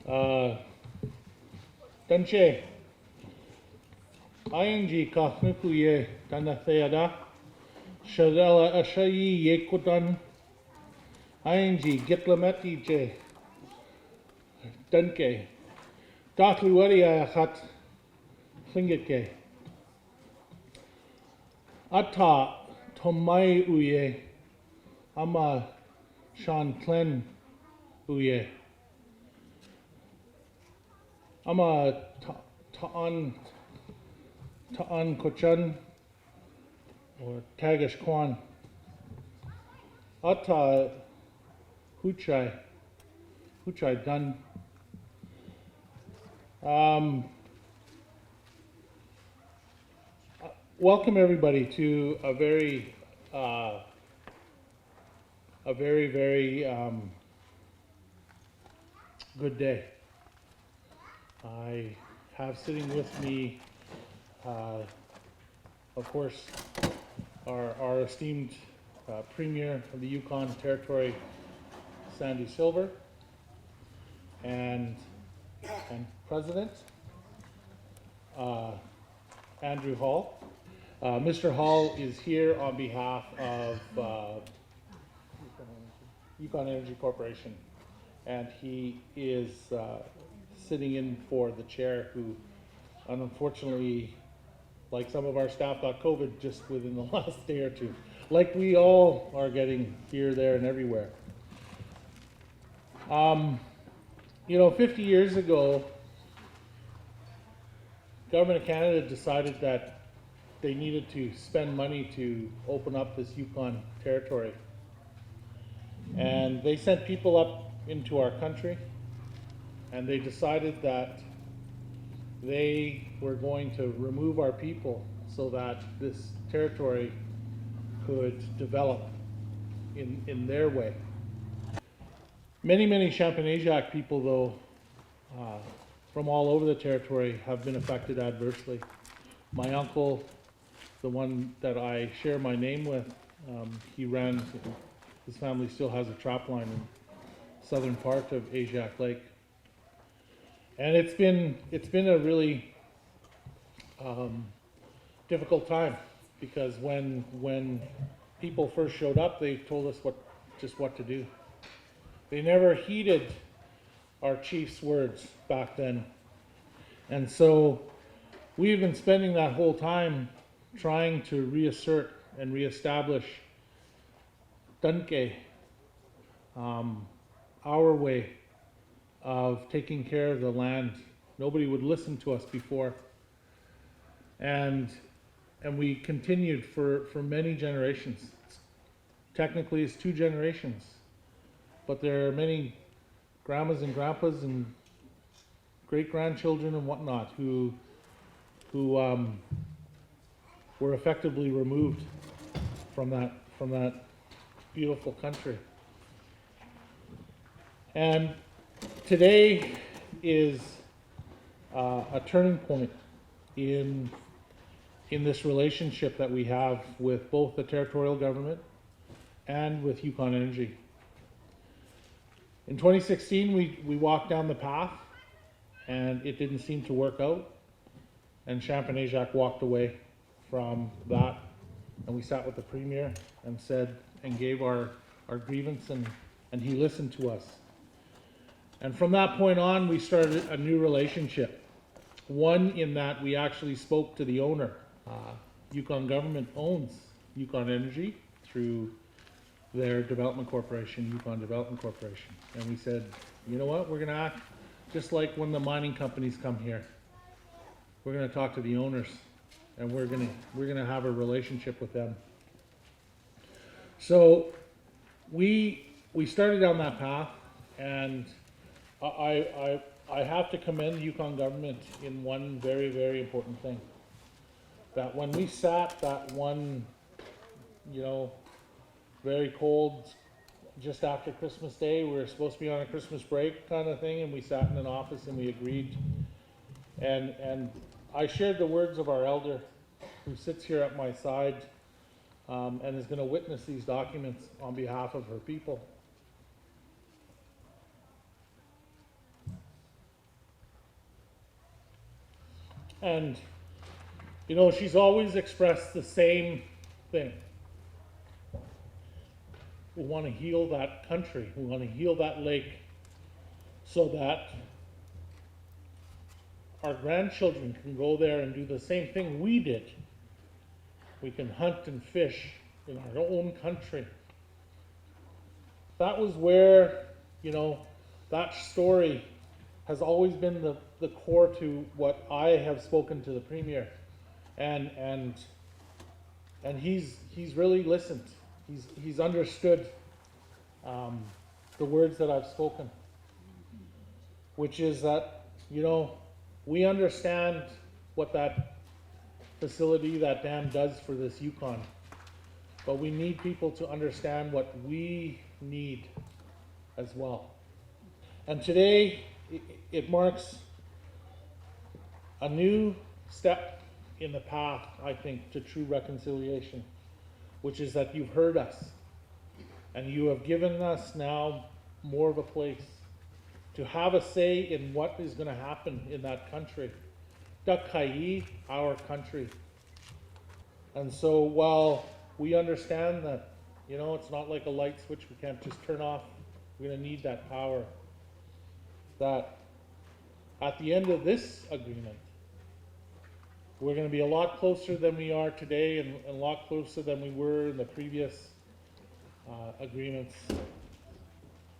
Tanche, ING Kahnukuye Tanatheada, Shadela Ashayi Yekutan, ING Gitlameti J, Dunke, Dakluaria Hat Klingeke, Ata Tomai Uye, Ama Shan Klen Uye, Ama Ta'an Kochan, or Tagish Kwan, Ata Huchai Dan. Welcome everybody to a very good day. I have sitting with me, of course, our esteemed Premier of the Yukon Territory, Sandy Silver, and President, Andrew Hall. Mr. Hall is here on behalf of Yukon Energy Corporation, and he is sitting in for the chair who unfortunately, like some of our staff, got COVID just within the last day or two, like we all are getting here, there, and everywhere. 50 years ago, Government of Canada decided that they needed to spend money to open up this Yukon territory. And they sent people up into our country, and they decided that they were going to remove our people so that this territory could develop in their way. Many Champagnesiac people, though, from all over the territory have been affected adversely. My uncle, the one that I share my name with, his family still has a trap line in southern part of Aishihik Lake. And it's been a really difficult time, because when people first showed up, they told us what to do. They never heeded our chief's words back then. And so we've been spending that whole time trying to reassert and reestablish Dunke, our way of taking care of the land. Nobody would listen to us before. And we continued for many generations. Technically it's 2 generations, but there are many grandmas and grandpas and great-grandchildren and whatnot who were effectively removed from that beautiful country. And today is a turning point in this relationship that we have with both the territorial government and with Yukon Energy. In 2016, we walked down the path, and it didn't seem to work out, and Champagnesiac walked away from that, and we sat with the Premier and said, and gave our grievance, and he listened to us. And from that point on, we started a new relationship. One in that we actually spoke to the owner. Yukon government owns Yukon Energy through their development corporation, Yukon Development Corporation. And we said, you know what, we're gonna act just like when the mining companies come here. We're gonna talk to the owners, and we're gonna have a relationship with them. So we started down that path, and I have to commend the Yukon government in one very important thing. That when we sat that one, very cold, just after Christmas Day, we were supposed to be on a Christmas break kind of thing, and we sat in an office and we agreed. And I shared the words of our elder, who sits here at my side, and is going to witness these documents on behalf of her people. And, you know, she's always expressed the same thing. We want to heal that country. We want to heal that lake so that our grandchildren can go there and do the same thing we did. We can hunt and fish in our own country. That was where, you know, that story has always been the core to what I have spoken to the Premier. And he's really listened. He's understood the words that I've spoken, which is that, you know, we understand what that facility, that dam does for this Yukon, but we need people to understand what we need as well. And today, it marks a new step in the path, I think, to true reconciliation, which is that you've heard us, and you have given us now more of a place to have a say in what is going to happen in that country. Dakai, our country. And so while we understand that, you know, it's not like a light switch we can't just turn off, we're going to need that power. That at the end of this agreement, we're going to be a lot closer than we are today, and a lot closer than we were in the previous agreements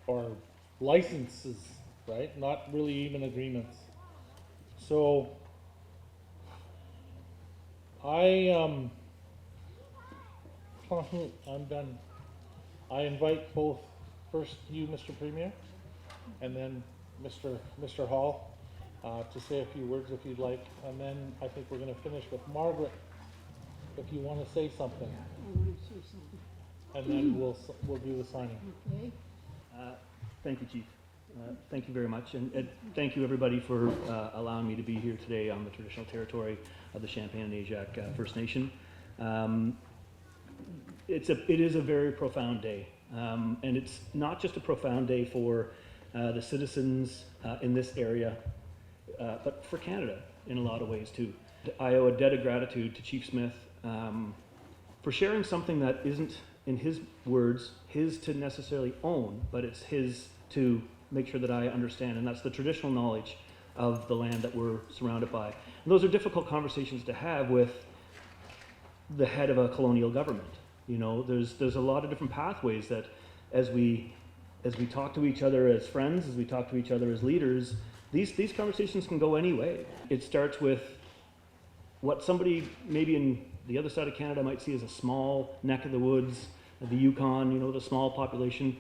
or licenses, right? Not really even agreements. So I'm done. I invite both, first you, Mr. Premier, and then Mr. Hall, to say a few words if you'd like, and then I think we're going to finish with Margaret, if you want to say something. I want to say something. And then we'll do the signing. Okay. Thank you, Chief. Thank you very much, and thank you everybody for allowing me to be here today on the traditional territory of the Champagne and Aishihik First Nation. It is a very profound day, and it's not just a profound day for the citizens in this area, but for Canada in a lot of ways too. I owe a debt of gratitude to Chief Smith for sharing something that isn't, in his words, his to necessarily own, but it's his to make sure that I understand, and that's the traditional knowledge of the land that we're surrounded by. And those are difficult conversations to have with the head of a colonial government. You know, there's a lot of different pathways that as we talk to each other as friends, as we talk to each other as leaders, these conversations can go any way. It starts with what somebody maybe in the other side of Canada might see as a small neck of the woods, the Yukon, you know, the small population.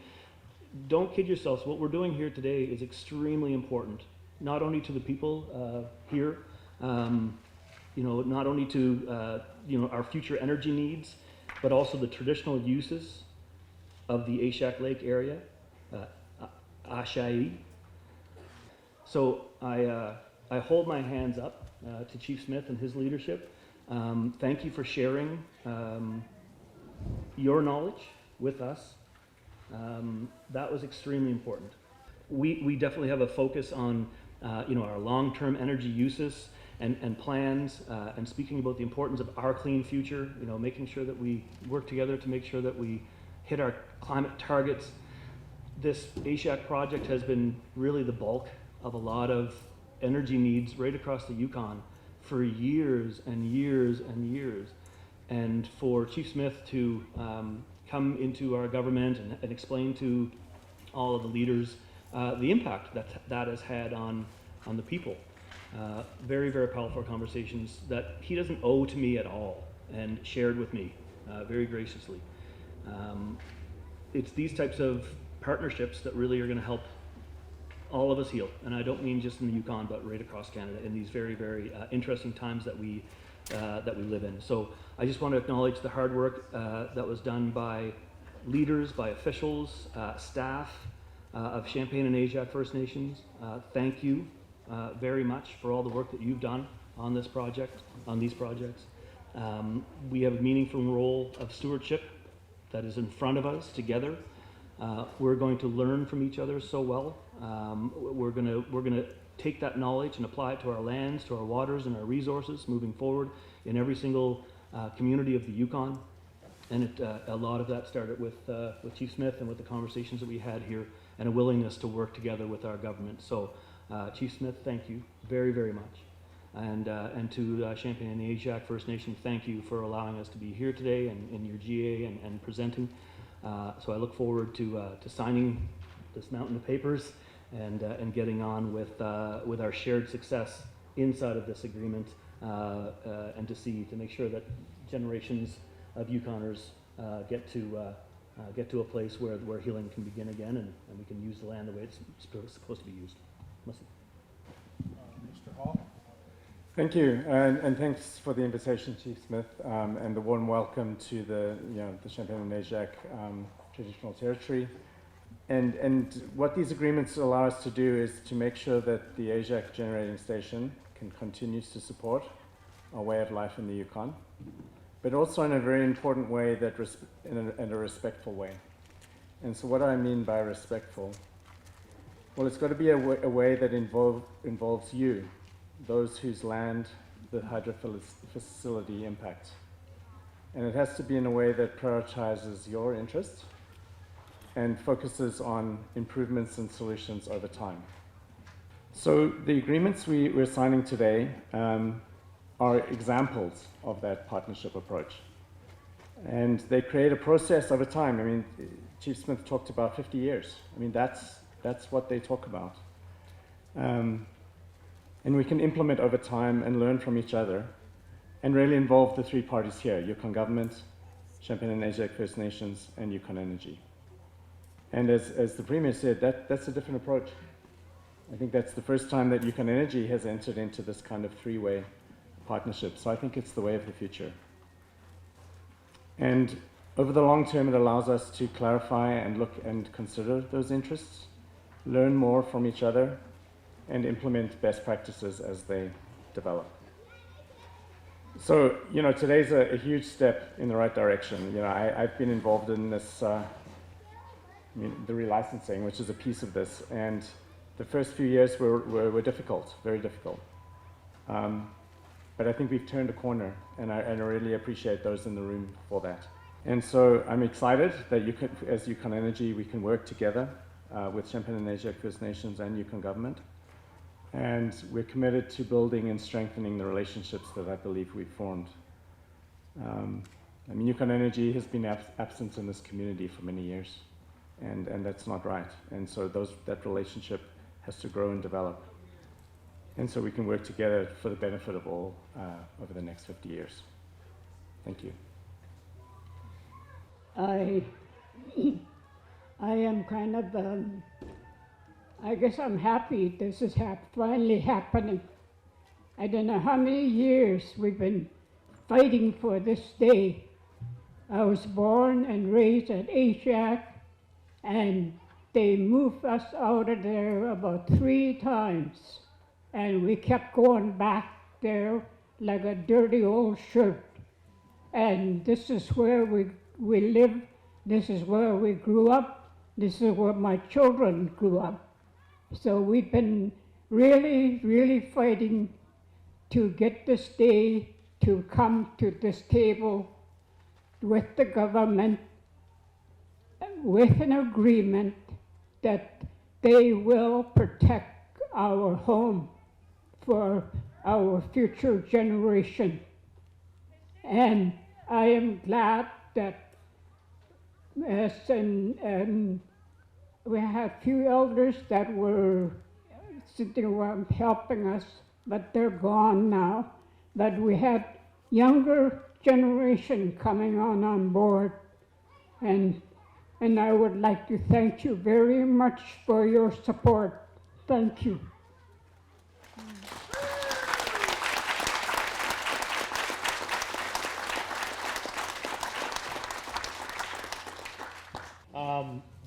Don't kid yourselves. What we're doing here today is extremely important, not only to the people here, you know, not only to you know, our future energy needs, but also the traditional uses of the Aishihik Lake area, Aishihik. So I hold my hands up to Chief Smith and his leadership. Thank you for sharing your knowledge with us. That was extremely important. We definitely have a focus on you know, our long-term energy uses and plans, and speaking about the importance of our clean future, you know, making sure that we work together to make sure that we hit our climate targets. This Aishihik project has been really the bulk of a lot of energy needs right across the Yukon for years and years and years. And for Chief Smith to come into our government and explain to all of the leaders the impact that has had on the people. Very, very powerful conversations that he doesn't owe to me at all, and shared with me very graciously. It's these types of partnerships that really are going to help all of us heal, and I don't mean just in the Yukon, but right across Canada in these very, very interesting times that we live in. So I just want to acknowledge the hard work that was done by leaders, by officials, staff of Champagne and Aishihik First Nations. Thank you very much for all the work that you've done on this project, on these projects. We have a meaningful role of stewardship that is in front of us together. We're going to learn from each other so well. We're gonna take that knowledge and apply it to our lands, to our waters, and our resources moving forward in every single community of the Yukon. And a lot of that started with Chief Smith and with the conversations that we had here, and a willingness to work together with our government. So, Chief Smith, thank you very, very much. And to Champion and the Aishihik First Nation, thank you for allowing us to be here today and in your GA and presenting. So I look forward to signing this mountain of papers and getting on with our shared success inside of this agreement, and to make sure that generations of Yukoners get to a place where healing can begin again, and we can use the land the way it's supposed to be used. Listen. Mr. Hall? Thank you, and thanks for the invitation, Chief Smith, and the warm welcome to the Champion and Aishihik traditional territory. And what these agreements allow us to do is to make sure that the Aishihik Generating Station can continue to support our way of life in the Yukon, but also in a very important way, in a respectful way. And so what do I mean by respectful? Well, it's got to be a way that involves you, those whose land the hydro facility impacts. And it has to be in a way that prioritizes your interests and focuses on improvements and solutions over time. So the agreements we're signing today are examples of that partnership approach. And they create a process over time. I mean, Chief Smith talked about 50 years. I mean, that's what they talk about. And we can implement over time and learn from each other and really involve the three parties here, Yukon Government, Champion and Aishihik First Nations, and Yukon Energy. And as the Premier said, that's a different approach. I think that's the first time that Yukon Energy has entered into this kind of three-way partnership. So I think it's the way of the future. And over the long term, it allows us to clarify and look and consider those interests, learn more from each other, and implement best practices as they develop. So, today's a huge step in the right direction. I've been involved in this, the relicensing, which is a piece of this, and the first few years were difficult, very difficult. But I think we've turned a corner, and I really appreciate those in the room for that. And so I'm excited that as Yukon Energy, we can work together with Champion and Aishihik First Nations and Yukon Government. And we're committed to building and strengthening the relationships that I believe we've formed. Yukon Energy has been absent in this community for many years, and that's not right. And so that relationship has to grow and develop. And so we can work together for the benefit of all over the next 50 years. Thank you. I am kind of, I guess I'm happy this is finally happening. I don't know how many years we've been fighting for this day. I was born and raised at Aishihik, and they moved us out of there about 3 times. And we kept going back there like a dirty old shirt. And this is where we live. This is where we grew up. This is where my children grew up. So we've been really, really fighting to get this day to come to this table with the government, with an agreement that they will protect our home for our future generation. And I am glad that we had a few elders that were sitting around helping us, but they're gone now. But we had younger generation coming on board. And I would like to thank you very much for your support. Thank you.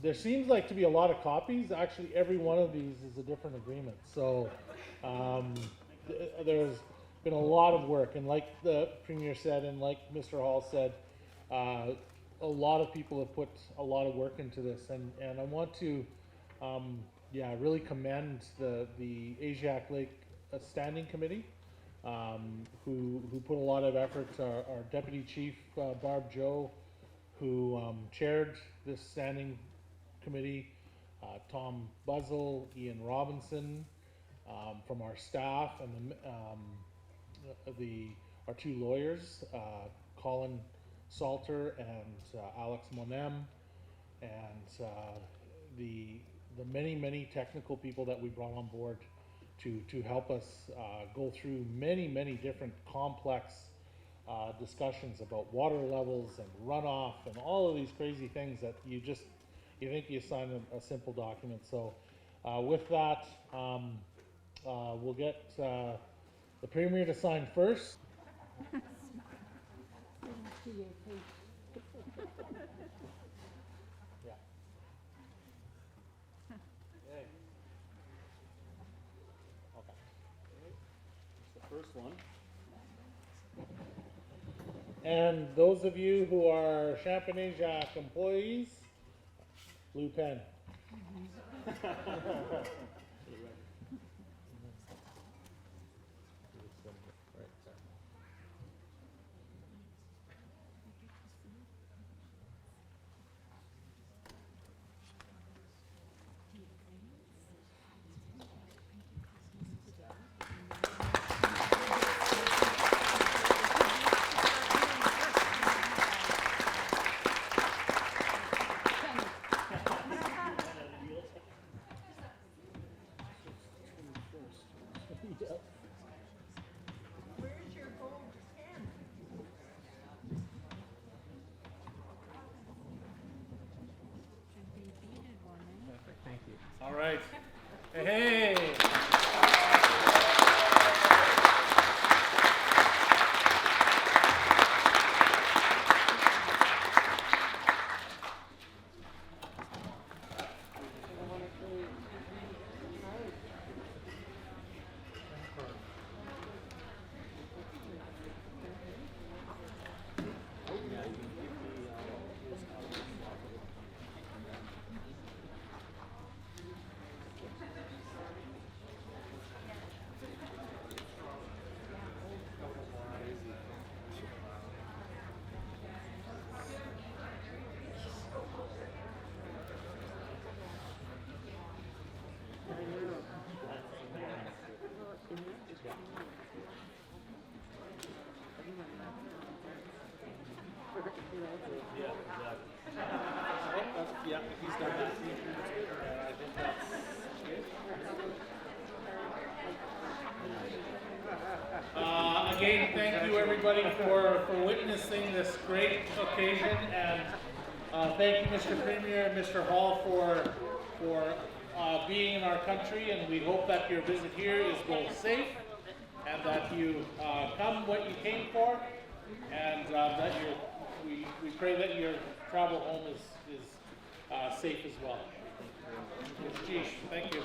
There seems like to be a lot of copies. Actually, every one of these is a different agreement. So there's been a lot of work, and like the Premier said, and like Mr. Hall said, a lot of people have put a lot of work into this, and I want to yeah, really commend the Aishihik Lake Standing Committee, who put a lot of effort. Our Deputy Chief, Barb Joe, who chaired this standing committee, Tom Buzzell, Ian Robinson, from our staff, and our two lawyers, Colin Salter and Alex Monem, and the many technical people that we brought on board to help us go through many different complex discussions about water levels and runoff and all of these crazy things that you think you sign a simple document. So with that, we'll get the Premier to sign first. Yeah. Okay. Okay. The first one. And those of you who are Champagne-Jacques employees, blue pen. All right. Hey. Yeah, he's done that. I think that's again, thank you everybody for witnessing this great occasion, and thank you, Mr. Premier and Mr. Hall, for being in our country, and we hope that your visit here is both safe and that you come what you came for, and that we pray that your travel home is safe as well. Thank you.